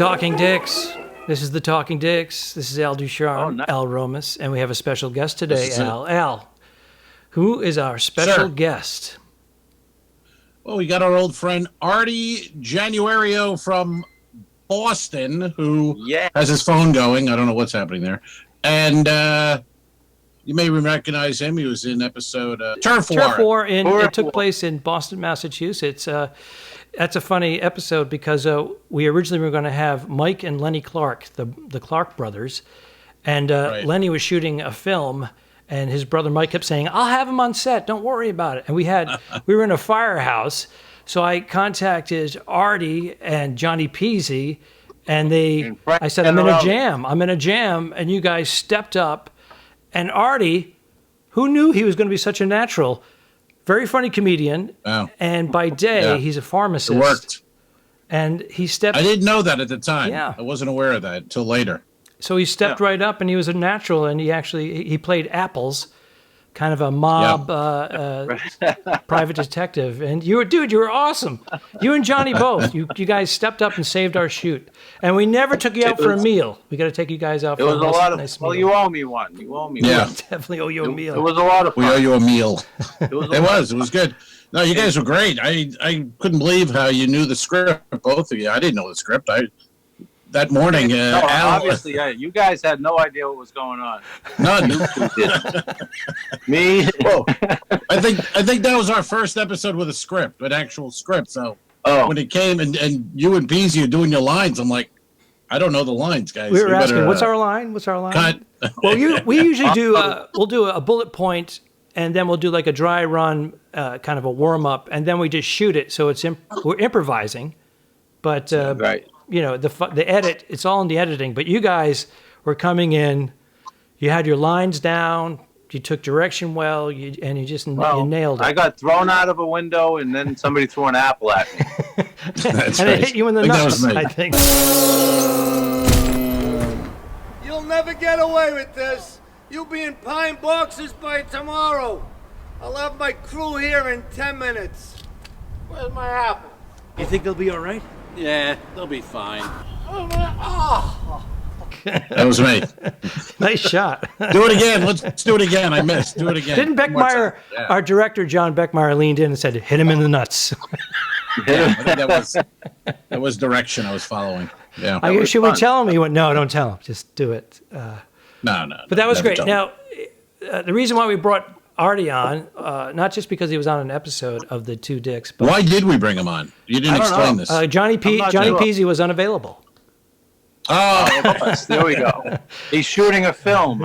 Talking Dicks. This is the Talking Dicks. This is Al Ducharme, nice. Al Romas, and we have a special guest today, Al. Al, who is our special guest? Well, we got our old friend Artie Januario from Boston, who has his phone going. I don't know what's happening there. And you may recognize him. He was in episode Turf War. Turf War. It took place in Boston, Massachusetts. That's a funny episode because we originally were going to have Mike and Lenny Clark, the Clark brothers, and Lenny was shooting a film, and his brother Mike kept saying, "I'll have him on set. Don't worry about it." And we were in a firehouse, so I contacted Artie and Johnny Peasy, and I said, "I'm in a jam," and you guys stepped up, and Artie, who knew he was going to be such a natural. Very funny comedian, and by day he's a pharmacist. It worked. And he stepped. I didn't know that at the time. Yeah. I wasn't aware of that until later. So he stepped right up, and he was a natural, and he played Apples, kind of a mob private detective. And you were awesome. You and Johnny both. You guys stepped up and saved our shoot. And we never took you out for a meal. We got to take you guys out for a nice meal. Well, you owe me one. Yeah. Definitely owe you a meal. It was a lot of fun. We owe you a meal. It was good. No, you guys were great. I couldn't believe how you knew the script, both of you. I didn't know the script. That morning, obviously, you guys had no idea what was going on. None. Me. Well, I think that was our first episode with a script, an actual script. So when it came and you and Peasy are doing your lines, I'm like, I don't know the lines, guys. We were asking, what's our line? What's our line? Cut. Well, we usually do. We'll do a bullet point, and then we'll do like a dry run, kind of a warm up, and then we just shoot it. So we're improvising, but right. You know, the edit, it's all in the editing, but you guys were coming in, you had your lines down, you took direction well, and you nailed it. I got thrown out of a window, and then somebody threw an apple at me. That's and right. it hit you in the nuts, I think. You'll never get away with this. You'll be in pine boxes by tomorrow. I'll have my crew here in 10 minutes. Where's my apple? You think they'll be all right? Yeah, they'll be fine. Oh. That was me. Nice shot. Do it again. Let's do it again. I missed. Do it again. Didn't Beckmeyer, our director, John Beckmeyer, leaned in and said, hit him in the nuts? Yeah, I think that was direction I was following. Yeah. I guess you would tell him. He went, no, don't tell him. Just do it. No. But that was great. Now, the reason why we brought Artie on, not just because he was on an episode of The Two Dicks. But why did we bring him on? You didn't explain this. Johnny Peasy was unavailable. Oh, there we go. He's shooting a film.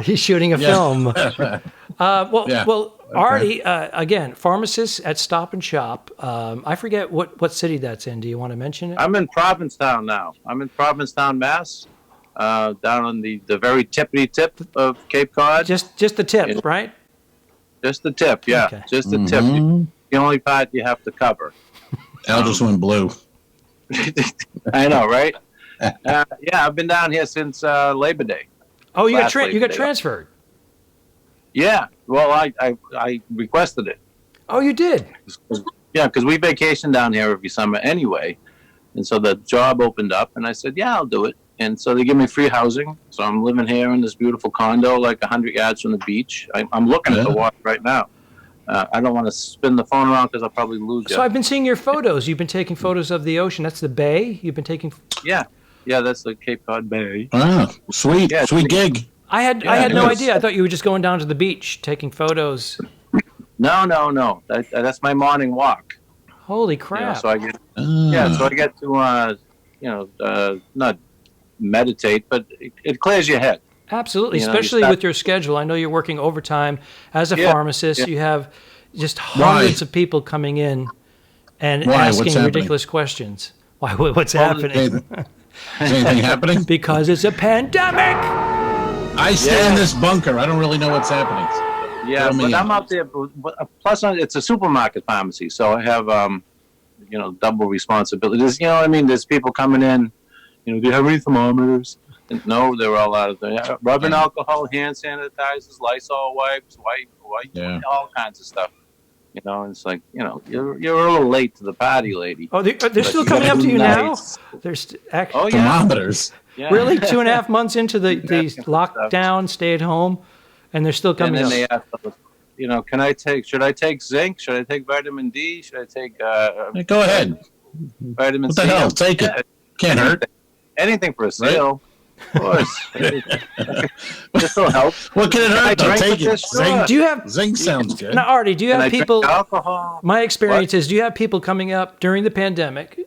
Well, Artie, again, pharmacist at Stop and Shop. I forget what city that's in. Do you want to mention it? I'm in Provincetown now. I'm in Provincetown, Mass. Down on the very tippity tip of Cape Cod. Just the tip, right? Just the tip, yeah. Okay. Just the tip. The only part you have to cover. Al just went blue. I know, right? I've been down here since Labor Day. Oh, you got transferred? Yeah. Well, I requested it. Oh, you did? Yeah, because we vacation down here every summer anyway. And so the job opened up, and I said, yeah, I'll do it. And so they give me free housing. So I'm living here in this beautiful condo, like 100 yards from the beach. I'm looking at the water right now. I don't want to spin the phone around because I'll probably lose you. So I've been seeing your photos. You've been taking photos of the ocean. That's the bay? You've been taking... Yeah, that's the Cape Cod Bay. Ah, sweet. Yeah, sweet gig. I had no idea. I thought you were just going down to the beach, taking photos. No. That's my morning walk. Holy crap. So I get to, not meditate, but it clears your head. Absolutely, especially with your schedule. I know you're working overtime as a pharmacist. Yeah. You have just hundreds of people coming in and asking ridiculous questions. Why? What's happening? Is anything happening? Because it's a pandemic. I stay in this bunker. I don't really know what's happening. Yeah, but I'm out there. Plus, it's a supermarket pharmacy, so I have, double responsibilities. You know what I mean? There's people coming in. Do you have any thermometers? No, they're all out of there. Rubbing alcohol, hand sanitizers, Lysol wipes, white, all kinds of stuff. You know, and it's like, you know, you're a little late to the party, lady. Oh, they're But still you coming gotta up to be you nice. now? There's actually Oh, yeah. Thermometers. Yeah. really 2.5 months into the Asking for lockdown, stay at home, and they're still And coming then up. they ask, you know, should I take zinc? Should I take vitamin D? Should I take Hey, go ahead. vitamin What C? the hell? Take it. Can't hurt. Anything for a sale. Of course. This will help. What can it Can I hurt? Though? drink Take with it. this? Sure. Zinc, Do you have zinc sounds good. now, Artie? Do you Can I have drink people? alcohol? My experience is, do you have people coming up during the pandemic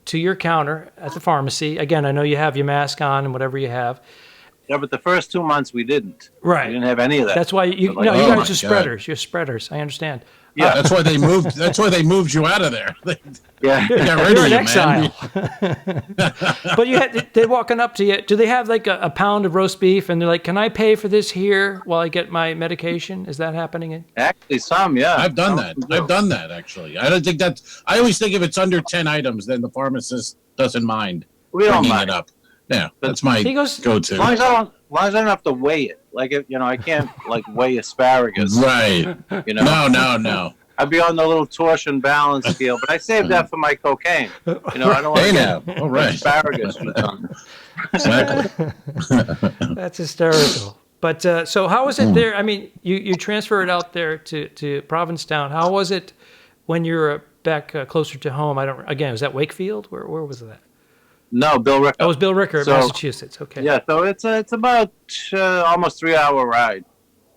to your counter at the pharmacy? Again, I know you have your mask on and whatever you have. Yeah, but the first 2 months we didn't. Right. We didn't have any of that. That's why you Like, no, you oh my guys are God. spreaders. You're spreaders. I understand. Yeah. That's why they moved. That's why they moved you out of there. They Yeah. got rid You're of in you, exile. man. But they're walking up to you. Do they have like a pound of roast beef and they're like, "Can I pay for this here while I get my medication?" Is that happening? Actually, some, yeah. I've done that. Some do. I've done that actually. I don't think that's. I always think if it's under 10 items, then the pharmacist doesn't mind We don't bringing mind. it up. Yeah, that's my He goes- As long go-to. as I don't have to weigh it. Like, if, you know, I can't like weigh asparagus. Right. You know, No. I'd be on the little torsion balance scale, but I save that for my cocaine. You know, I don't want Hey to now. get All right. asparagus for tongue. Exactly. That's hysterical. But so how was it there? I mean, you transferred out there to Provincetown. How was it when you were back closer to home? Again, was that Wakefield? Where was that? No, Bill Ricker. Oh, it was Bill Ricker, So- Massachusetts. Okay. Yeah, so it's about almost 3 hour ride.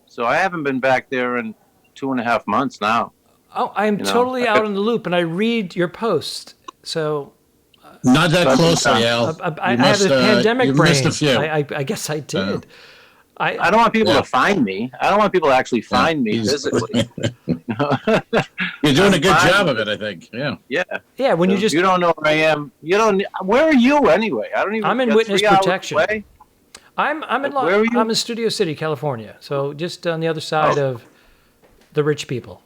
So I haven't been back there in 2.5 months now. Oh, I'm You know, totally I- out in the loop, and I read your post. So Not that But- closely, Al. I You have missed, a pandemic you brain. missed a few. I guess I did. I don't want people Yeah. to find me. I don't want people to actually find me He's- physically. You're doing a good fine. job of it, I think. Yeah. Yeah. Yeah, when you just you don't know where I am. You don't. Where are you anyway? I don't even. I'm in you're witness 3 hours protection. away? I'm in Where are you? I'm in Studio City, California. So just on the other side of the rich people.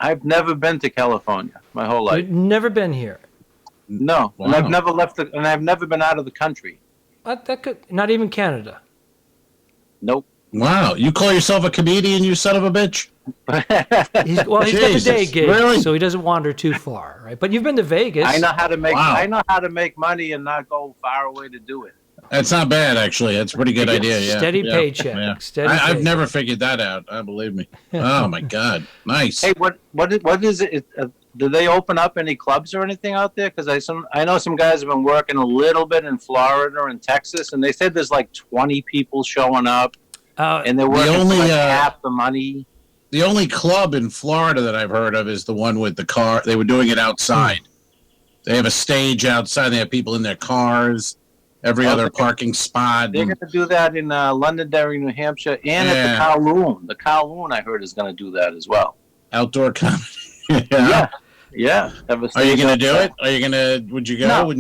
I've never been to California my whole life. You've never been here. No, and Wow. I've never left. And I've never been out of the country. That could not even Canada. Nope. Wow. You call yourself a comedian, you son of a bitch? He's got the day Jesus, gig, really? so he doesn't wander too far, right? But you've been to Vegas. I know how to make. Wow. I know how to make money and not go far away to do it. That's not bad, actually. That's a pretty good idea. Yeah. Steady Yeah. paycheck. Yeah. Steady I've paycheck. never figured that out. Believe me. Oh my God. Nice. Hey, what is it? Do they open up any clubs or anything out there? Because I know some guys have been working a little bit in Florida and Texas, and they said there's like 20 people showing up, and they're working only, for like half the money. The only club in Florida that I've heard of is the one with the car. They were doing it outside. They have a stage outside. They have people in their cars. Every other parking spot. They're going to do that in Londonderry, New Hampshire, and at the Kowloon. The Kowloon, I heard, is going to do that as well. Outdoor comedy. Yeah. Have a Are you stage going to do outside. it? Are you going to? Would you go? No.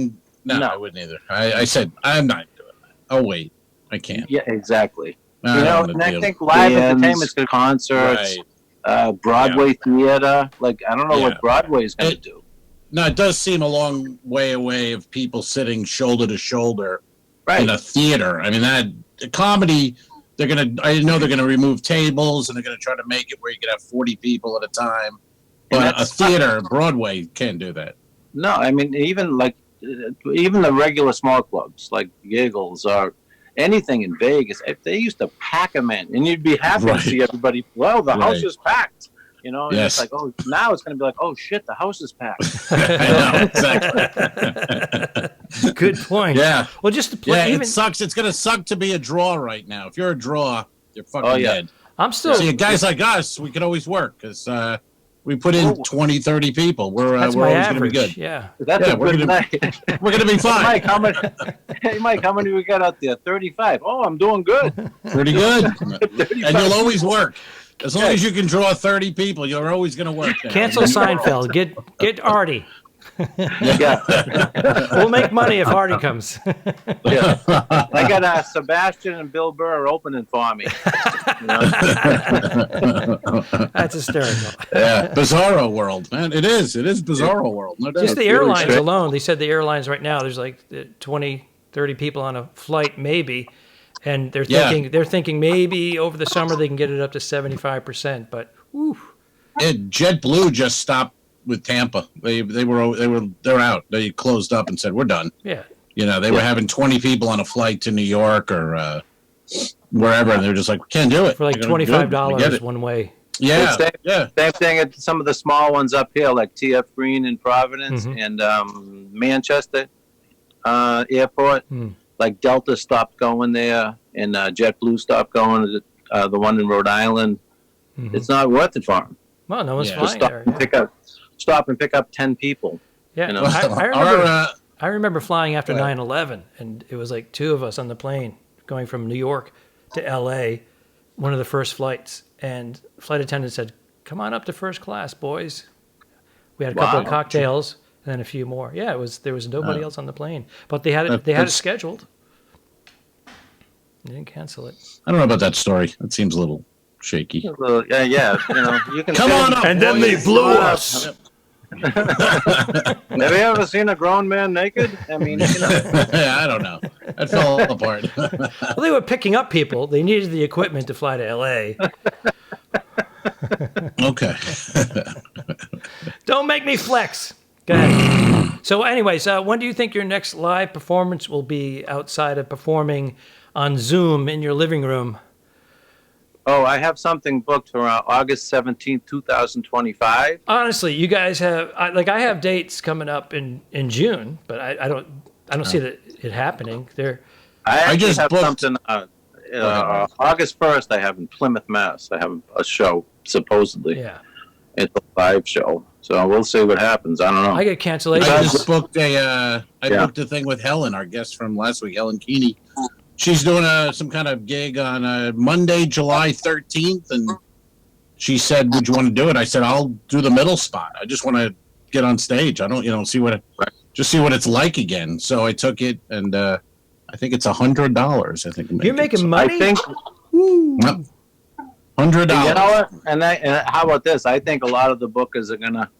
No, I wouldn't either. I said I'm not doing that. Oh wait, I can't. Yeah, exactly. I You don't know, wanna and I deal think with live bands. entertainment's good, concerts, Right. Broadway theater. Like, I don't know Yeah. what Broadway is going to do. No, it does seem a long way away of people sitting shoulder to shoulder Right. in a theater. I mean, comedy. I know they're gonna remove tables and they're gonna try to make it where you can have 40 people at a time. But a theater, Broadway, can't do that. No, I mean, even the regular small clubs like Giggles or anything in Vegas, if they used to pack them in, and you'd be happy Right. to see everybody. Well, the house Right. is packed. You know, and Yes. it's like, oh, now it's going to be like, oh shit, the house is packed. I know, exactly. Good point. Yeah. Well, just to play. Yeah, even, it sucks. It's gonna suck to be a draw right now. If you're a draw, you're fucking Oh, yeah. dead. I'm still. See, guys like us, we can always work because we put in 20, 30 people. We're That's we're my always average. gonna be good. Yeah. That's Yeah, a we're good gonna- night. We're gonna be fine. Mike, how many we got out there? 35. Oh, I'm doing good. Pretty good. 35. And you'll always work. As long as you can draw 30 people, you're always going to work. Cancel Seinfeld. Get Artie. Yeah. We'll make money if Artie comes. Yeah. I got Sebastian and Bill Burr opening for me. You know? That's hysterical. Yeah, bizarro world, man. It is bizarro world. No doubt. Just the really airlines strange. alone. They said the airlines right now, there's like 20, 30 people on a flight, maybe. And they're thinking maybe over the summer they can get it up to 75%. But whew, JetBlue just stopped with Tampa. They're out. They closed up and said we're done. Yeah. They were having 20 people on a flight to New York or wherever, and they're just like, we can't do it For like $25 one way. Yeah, Same thing at some of the small ones up here, like TF Green in Providence and Manchester Airport. Like Delta stopped going there, and JetBlue stopped going to the one in Rhode Island. It's not worth it for them. Well, no one's flying there. Stop and pick up 10 people. Yeah, I remember flying after 9/11, and it was like 2 of us on the plane going from New York to L.A., one of the first flights, and the flight attendant said, "Come on up to first class, boys." We had a couple of cocktails and then a few more. Yeah, there was nobody else on the plane, but they had it scheduled. They didn't cancel it. I don't know about that story. That seems a little shaky. Yeah. You can come on up, and then they blew us. Have you ever seen a grown man naked? I mean, I don't know. That fell apart. Well, they were picking up people. They needed the equipment to fly to L.A. Okay. Don't make me flex. Go ahead. So anyways, when do you think your next live performance will be outside of performing on Zoom in your living room? Oh, I have something booked for August 17th, 2025. Honestly, you guys have I have dates coming up in June, but I don't see it happening. I just have booked something August 1st. I have in Plymouth, Mass. I have a show supposedly. Yeah. It's a live show, so we'll see what happens. I don't know. I get cancellation. I just booked booked a thing with Helen, our guest from last week, Helen Keeney. She's doing some kind of gig on Monday, July 13th, and she said, "Would you want to do it?" I said, "I'll do the middle spot. I just want to get on stage. I don't, see what it's like again." So I took it, and I think it's $100. I think you're making money. I think $100. You know what? And how about this? I think a lot of the bookers are gonna,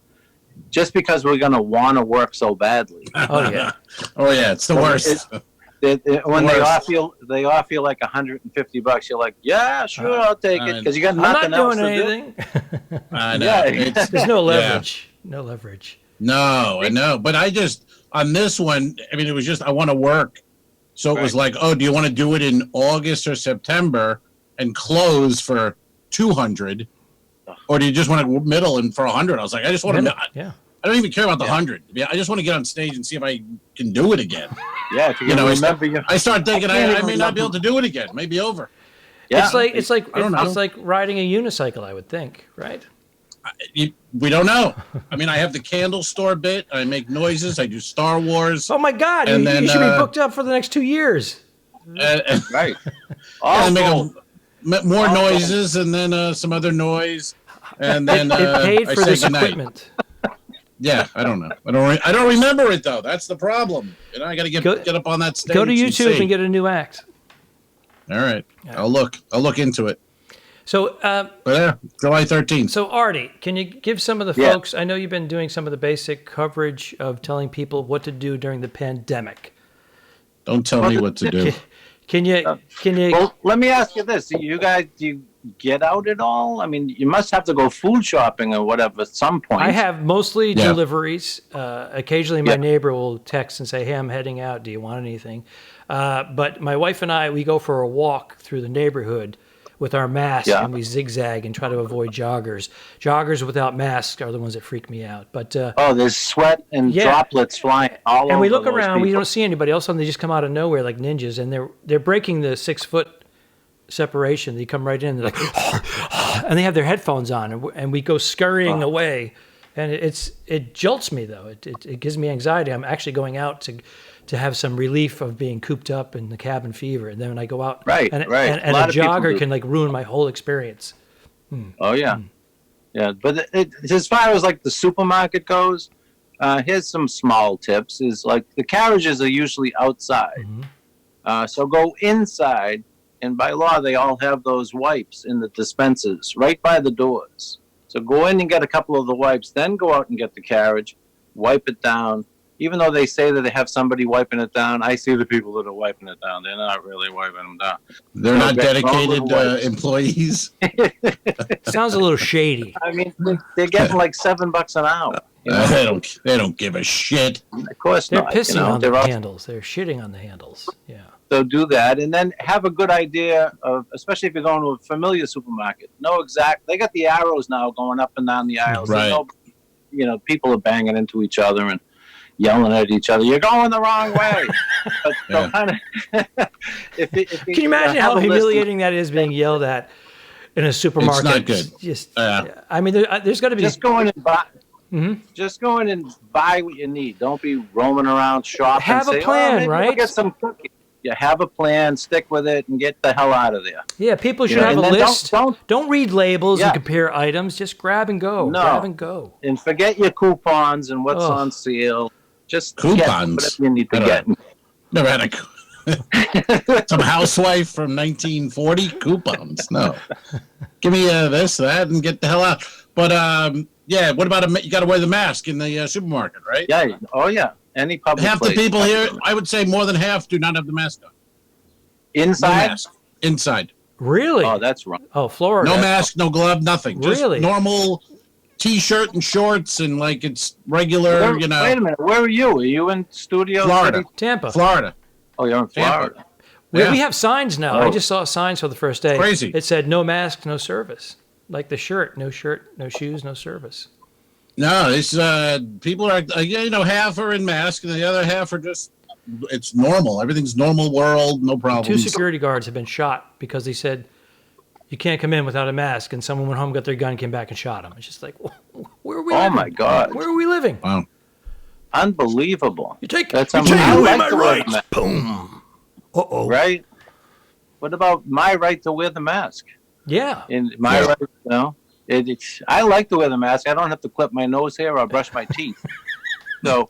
just because we're gonna want to work so badly. Oh yeah, it's the worst. When they offer you like $150, you're like, yeah, sure, I'll take it, because you got nothing else to anything. do. I know. Yeah, there's no leverage. Yeah. No leverage. No, I know. But I just, on this one, I mean, it was just, I want to work. So it was like, oh, do you want to do it in August or September and close for $200? Or do you just want to middle and for $100? I was like, I just want to, I don't even care about the 100. I just want to get on stage and see if I can do it again. Yeah, if you remember. I start thinking I may not be able to do it again. It may be over. Yeah. It's like riding a unicycle, I would think, right? We don't know. I mean, I have the candle store bit. I make noises. I do Star Wars. Oh my God! You should be booked up for the next 2 years. Right. I make more noises and then some other noise, and then it paid for this goodnight. equipment. Yeah, I don't know. I don't remember it though. That's the problem. I got to get up on that stage. Go to YouTube and get a new act. All right, I'll look into it. So, July 13th. So, Artie, can you give some of the folks? I know you've been doing some of the basic coverage of telling people what to do during the pandemic. Don't tell me what to do. Can you? Well, let me ask you this: do you get out at all? I mean, you must have to go food shopping or whatever at some point. I have mostly deliveries. Occasionally, my neighbor will text and say, "Hey, I'm heading out. Do you want anything?" But my wife and I, we go for a walk through the neighborhood with our masks, and we zigzag and try to avoid joggers. Joggers without masks are the ones that freak me out. But there's sweat and droplets flying all over. And we look around, we don't see anybody. All of a sudden, they just come out of nowhere like ninjas, and they're breaking the 6-foot separation. They come right in, they're like, and they have their headphones on, and we go scurrying away. And it jolts me though. It gives me anxiety. I'm actually going out to have some relief of being cooped up in the cabin fever, and then when I go out, and a jogger can like ruin my whole experience. Oh yeah, yeah. But as far as like the supermarket goes, here's some small tips: is like the carriages are usually outside, so go inside. And by law, they all have those wipes in the dispensers right by the doors. So go in and get a couple of the wipes, then go out and get the carriage, wipe it down. even though they say that they have somebody wiping it down, I see the people that are wiping it down. They're not really wiping them down. They're not dedicated employees. Sounds a little shady. I mean, they're getting like $7 an hour. You know? They don't give a shit. Of course They're not. pissing on they're the handles. They're shitting on the handles. Yeah. So do that, and then have a good idea of, especially if you're going to a familiar supermarket. Know exact. They got the arrows now going up and down the aisles. Right. People are banging into each other and yelling at each other. You're going the wrong way. But Yeah. kind of. Can you imagine how humiliating that is, being yelled at in a supermarket? It's not good. Just, Yeah. I mean, there's got to be. Just go in and buy. Mhm. Just go in and buy what you need. Don't be roaming around shopping. Have a plan, maybe right? We'll get some cookies. You have a plan, stick with it, and get the hell out of there. Yeah, people should know, have a and then list. don't- Don't read labels Yeah. and compare items. Just grab and go. No. Grab and go. And forget your coupons and what's Ugh. on sale. Just Coupons? get whatever you need to get. Never had some housewife from 1940 coupons. No, give me this, that, and get the hell out. But yeah, what about you got to wear the mask in the supermarket, right? Yeah. Oh, yeah. Any public Half the place. people here, I would say more than half, do not have the mask on. No Inside? mask. Inside. Really? Oh, that's wrong. Oh, Florida. No mask, no glove, nothing. Just Really? normal T-shirt and shorts, and like it's regular, Wait a minute. Where are you? Are you in Studio Florida. City? Tampa. Florida. Oh, you're in Tampa. Florida. Yeah. We have signs now. I Oh. just saw signs for the first day. Crazy. It said no mask, no service. Like the shirt, no shoes, no service. No, it's people are half are in mask and the other half are just it's normal. Everything's normal world, no problems. 2 security guards have been shot because they said you can't come in without a mask, and someone went home, got their gun, came back and shot them. It's just like, where are we living? Oh, my God. Where are we living? Wow. Unbelievable. You take That's away unbelievable. my to wear the rights. mask, Boom. Uh-oh. right? What about my right to wear the mask? Yeah. And my right, I like to wear the mask. I don't have to clip my nose hair or brush my teeth. So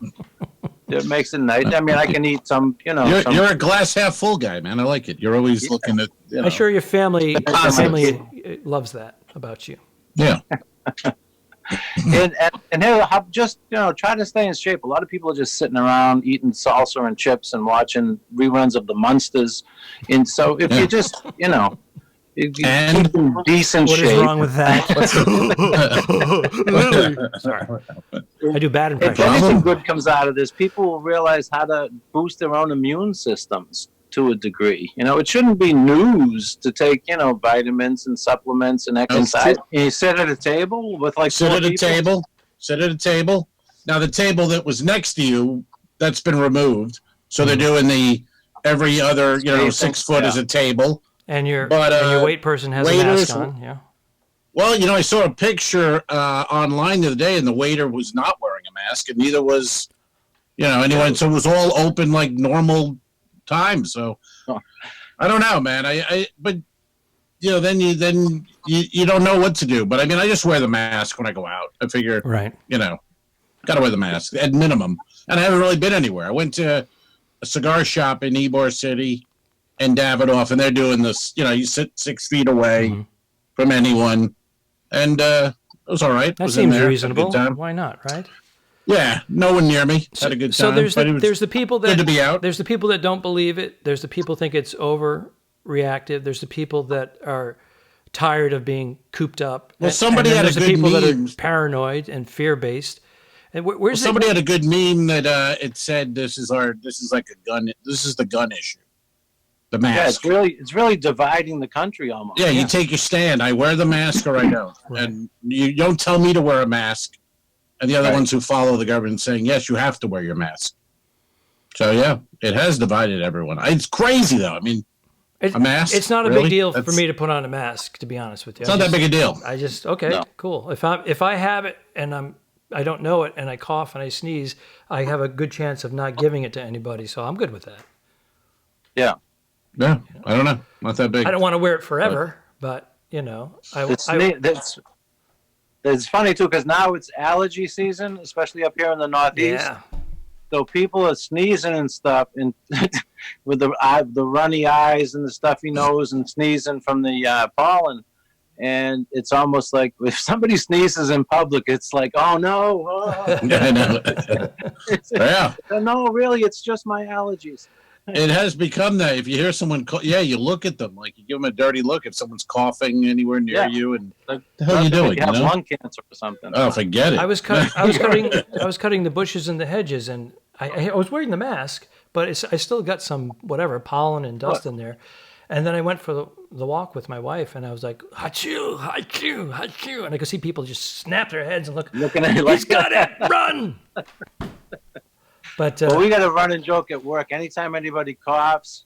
it makes it nice. I mean, I can eat some, You're a glass half full guy, man. I like it. You're always looking at. I'm sure your family Positive. loves that about you. Yeah. and just try to stay in shape. A lot of people are just sitting around eating salsa and chips and watching reruns of the Munsters. And so if you just if you And- keep in decent What shape. is wrong with that? Sorry. I do bad If impressions. anything good comes out of this, people will realize how to boost their own immune systems to a degree. It shouldn't be news to take, vitamins and supplements and exercise. And you sit at a table with like Sit four at a people. table. Sit at a table. Now the table that was next to you, that's been removed. So they're doing the every other, Spacing, 6 foot is a table. And your But, weight person has a waiters- mask on. Yeah. Well, I saw a picture online the other day, and the waiter was not wearing a mask, and neither was, anyone. So it was all open like normal time. So I don't know, man. But then you don't know what to do. But I mean, I just wear the mask when I go out. I figure, Right. got to wear the mask at minimum. And I haven't really been anywhere. I went to a cigar shop in Ybor City and Davidoff, and they're doing this. You sit 6 feet away from anyone, and it was all right. That Was in seems there, had a reasonable. good time. Why not, right? Yeah, no one near me. Had a good time. So there's but it was there's the people that good to be out. There's the people that don't believe it. There's the people think it's overreactive. There's the people that are tired of being cooped up. Well, And- somebody and then had a there's the good people that meme. are paranoid and fear based. And where's Somebody had a good meme that it said this is like a gun. This is the gun issue. The Yeah, mask. it's really dividing the country almost. Yeah, you take your stand. I wear the mask or I don't. Right. And you don't tell me to wear a mask. And the other Right. ones who follow the government saying, yes, you have to wear your mask. So, yeah, it has divided everyone. It's crazy, though. I mean, a mask? It's not a Really? big deal for That's- me to put on a mask, to be honest with you. it's not that big a deal. I just okay, No. cool. If I have it and I don't know it and I cough and I sneeze, I have a good chance of not giving it to anybody. So I'm good with that. Yeah. Yeah, I don't know. Not that big. I don't want to wear it forever, but It's funny too because now it's allergy season, especially up here in the Northeast. yeah. So people are sneezing and stuff, and with the runny eyes and the stuffy nose and sneezing from the pollen. And it's almost like if somebody sneezes in public, it's like, oh no. Oh. I know. Yeah. No, really, it's just my allergies. It has become that. If you hear someone, you look at them like you give them a dirty look if someone's coughing anywhere near you, and like, the hell are you doing? You have lung cancer or something. Oh, forget it. I was cutting the bushes and the hedges, and I was wearing the mask, but I still got some whatever pollen and dust in there. And then I went for the walk with my wife, and I was like, "Hachoo, hachoo, hachoo," and I could see people just snap their heads and looking at it like, "He's got it, run!" But we got a running joke at work. Anytime anybody coughs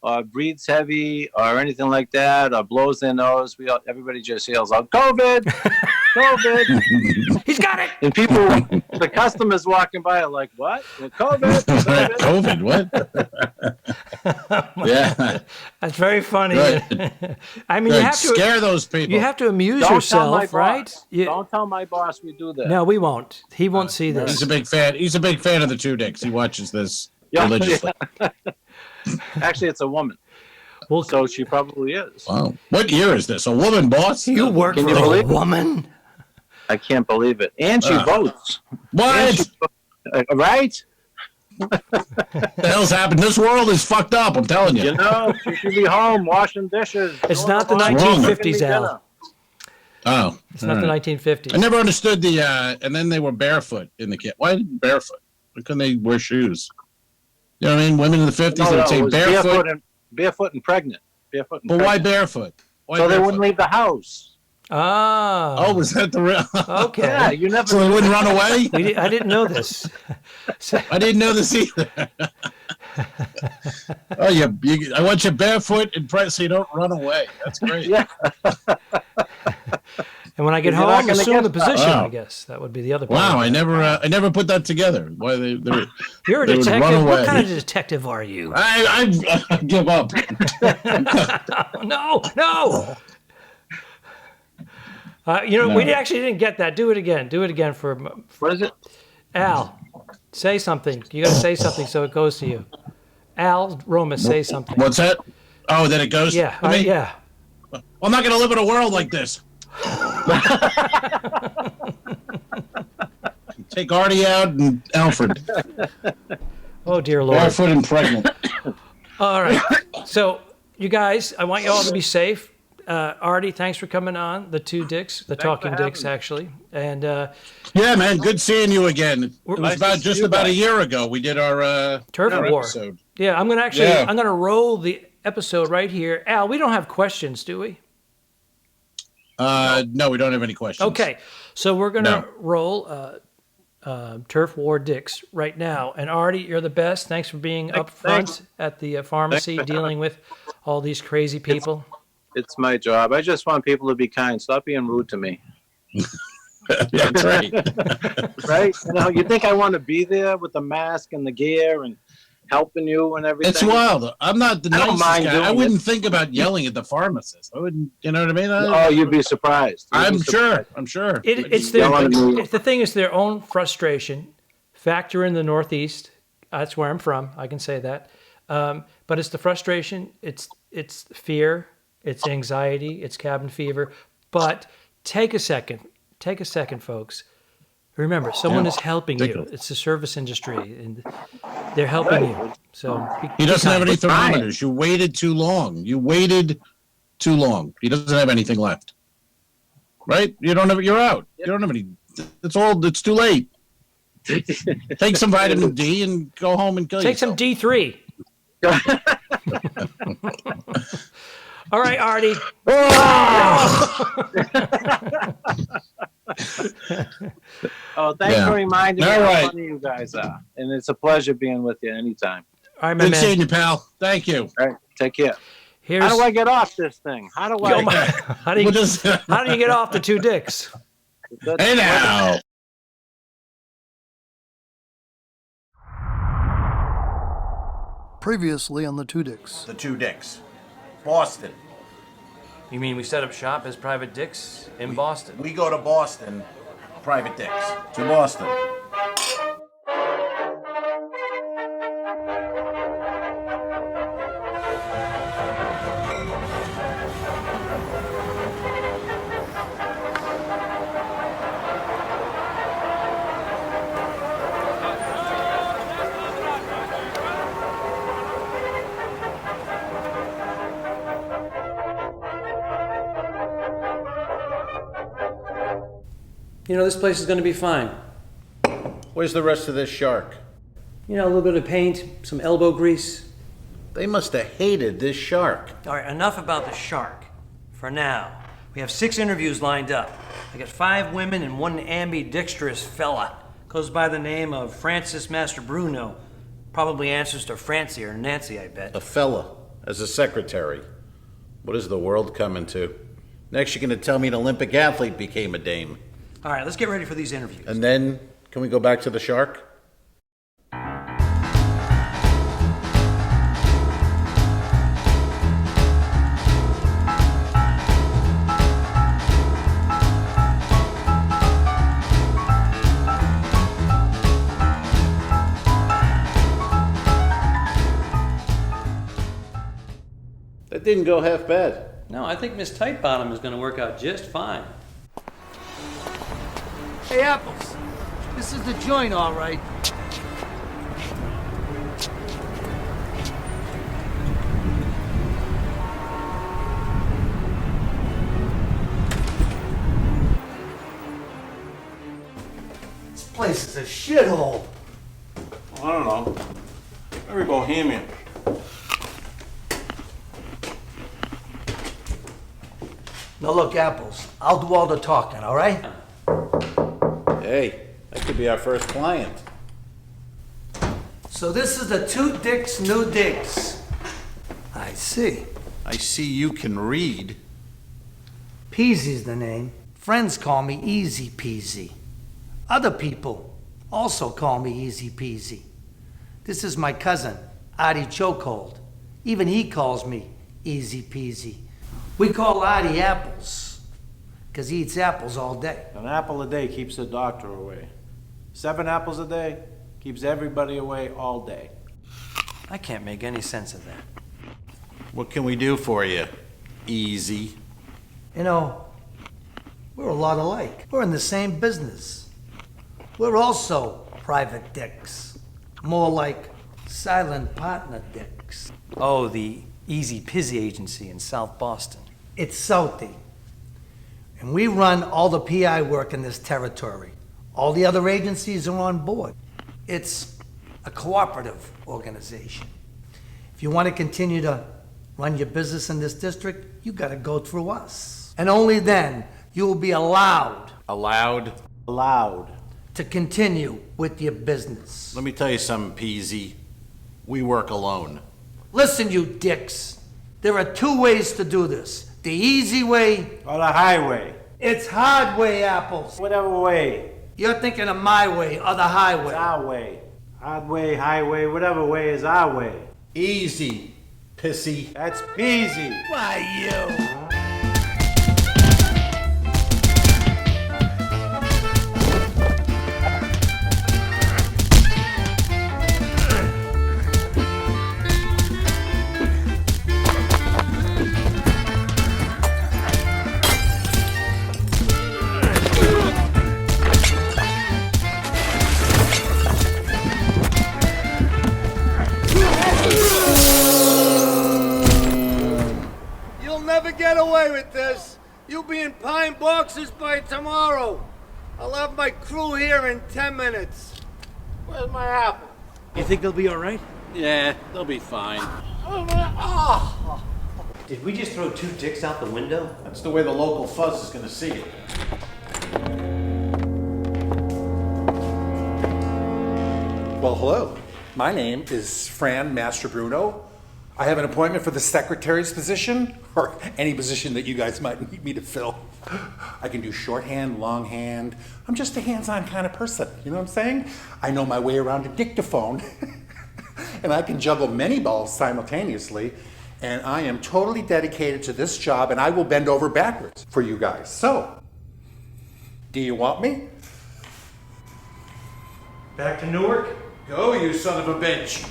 or breathes heavy or anything like that or blows their nose, everybody just yells out, "COVID! COVID!" He's got it! And people, the customers walking by are like, "What? COVID? COVID? What?" Yeah. That's very funny. Right. I mean, Right. you have to scare those people. You have to amuse Don't tell my yourself, right? boss. Don't tell my boss we do that. No, we won't. He won't see this. He's a big fan. He's a big fan of the Two Dicks. He watches this Yeah. religiously. Actually, it's a woman. Well, So she probably is. Wow. What year is this? A woman boss? you work Can for you a believe it? woman? I can't believe it. And she votes. What? Right? The hell's happened? This world is fucked up. I'm telling you. You know, she should be home washing dishes. It's doing not the laundry, 1950s, cooking me Al. dinner. Oh, It's not the 1950s. I never understood the. And then they were barefoot in the kit. Why barefoot? Why couldn't they wear shoes? You know what I mean? Women in the 50s No, they would say it was barefoot. barefoot and pregnant. Barefoot and But why pregnant. barefoot? Why So they barefoot? wouldn't leave the house. Ah. Oh, was that the real? Okay. Yeah, you never. So they wouldn't run away? I didn't know this. I didn't know this either. Oh, I want you barefoot and so you don't run away. That's great. Yeah. And when I get You're not home, gonna assume get the position. Wow. I guess that would be the other part. Wow, I never put that together. Why they You're a they would run detective. What away. kind of detective are you? I give up. No. We actually didn't get that. Do it again. Do it again for What is it? Al. Say something. You got to say something so it goes to you. Al, Romas, say something. What's that? Oh, then it goes. Yeah. to me? Yeah. I'm not going to live in a world like this. Take Artie out and Alfred. Oh dear Lord. Barefoot and pregnant. All right. So you guys, I want you all to be safe. Artie, thanks for coming on. The Two Dicks, the Talking having Dicks, me. actually. And Yeah, man. Good seeing you again. It was Nice to about see just you about a guys. year ago. We did our Turf our War. episode. Yeah, I'm gonna roll the episode right here. Al, we don't have questions, do we? No, we don't have any questions. Okay, so we're gonna No. roll Turf War Dicks right now. And Artie, you're the best. Thanks for being up front at the pharmacy, dealing with all these crazy people. It's my job. I just want people to be kind. Stop being rude to me. Yeah, that's right. Right? You think I want to be there with the mask and the gear and helping you and everything? It's wild. I'm not the I don't nicest mind guy. doing I it. wouldn't think about yelling at the pharmacist. I wouldn't. You know what I mean? Oh, you'd be surprised. You'd I'm be sure. I'm sure. It's Yell at me. the thing is their own frustration. Factor in the Northeast. That's where I'm from. I can say that. But it's the frustration. It's fear. It's anxiety. It's cabin fever. But take a second. Take a second, folks. Remember, someone is helping you. It's the service industry, and they're helping you. So He doesn't have any Fine. thermometers. You waited too long. You waited too long. He doesn't have anything left. Right? You don't have. You're out. You don't have any. It's old. It's too late. Take some vitamin D and go home and kill take some yourself. D3. All right, Artie. Oh, thanks Yeah. for reminding me All how right. funny you guys are. And it's a pleasure being with you anytime. All right, my Good man. seeing you, pal. Thank you. All right. Take care. Here's How do I get off this thing? How do Oh, I? my- how do you We'll just, how do you get off the Two Dicks? hey now. Previously on the Two Dicks. The Two Dicks. Boston. You mean we set up shop as private dicks in Boston? We go to Boston, private dicks. To Boston. You know, this place is going to be fine. Where's the rest of this shark? You know, a little bit of paint, some elbow grease. They must have hated this shark. All right, enough about the shark. For now, we have 6 interviews lined up. I got 5 women and 1 ambidextrous fella. Goes by the name of Francis Master Bruno. Probably answers to Francie or Nancy, I bet. A fella as a secretary. What is the world coming to? Next, you're going to tell me an Olympic athlete became a dame. All right, let's get ready for these interviews. And then, can we go back to the shark? That didn't go half bad. No, I think Miss Tightbottom is going to work out just fine. Hey, Apples. This is the joint, all right. This place is a shithole. I don't know. Very bohemian. Now look, Apples, I'll do all the talking, all right? Hey, that could be our first client. So this is the Two Dicks New Digs. I see. I see you can read. Peasy's the name. Friends call me Easy Peasy. Other people also call me Easy Peasy. This is my cousin, Artie Chokehold. Even he calls me Easy Peasy. We call Artie Apples, because he eats apples all day. An apple a day keeps the doctor away. 7 apples a day keeps everybody away all day. I can't make any sense of that. What can we do for you? Easy. You know, we're a lot alike. We're in the same business. We're also private dicks. More like silent partner dicks. Oh, the Easy Pizzy Agency in South Boston. It's Southie. And we run all the PI work in this territory. All the other agencies are on board. It's a cooperative organization. If you want to continue to run your business in this district, you got to go through us. And only then you will be allowed Allowed? to continue with your business. Let me tell you something, Peasy. We work alone. Listen, you dicks. There are 2 ways to do this. The easy way, Or the highway. it's hard way, Apples. Whatever way. You're thinking of my way or the It's highway. our way. Hard way, highway, whatever way is our way. Easy, pissy. That's peasy. Why, you? You'll never get away with this. You'll be in pine boxes by tomorrow. I'll have my crew here in 10 minutes. Where's my apple? You think they'll be all right? Yeah, they'll be fine. Did we just throw 2 dicks out the window? That's the way the local fuzz is gonna see it. Well, hello. My name is Fran Master Bruno. I have an appointment for the secretary's position, or any position that you guys might need me to fill. I can do shorthand, longhand. I'm just a hands-on kind of person, you know what I'm saying? I know my way around a dictaphone, and I can juggle many balls simultaneously, and I am totally dedicated to this job, and I will bend over backwards for you guys. So, do you want me? Back to Newark? Go, you son of a bitch!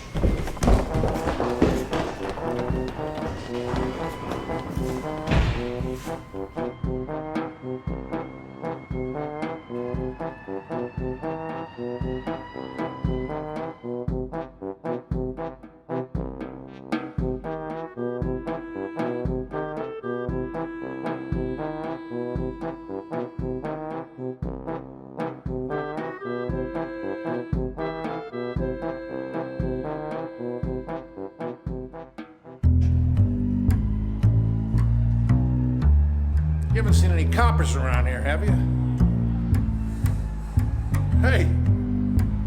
You haven't seen any coppers around here, have you? Hey,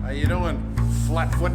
how you doing, Flatfoot?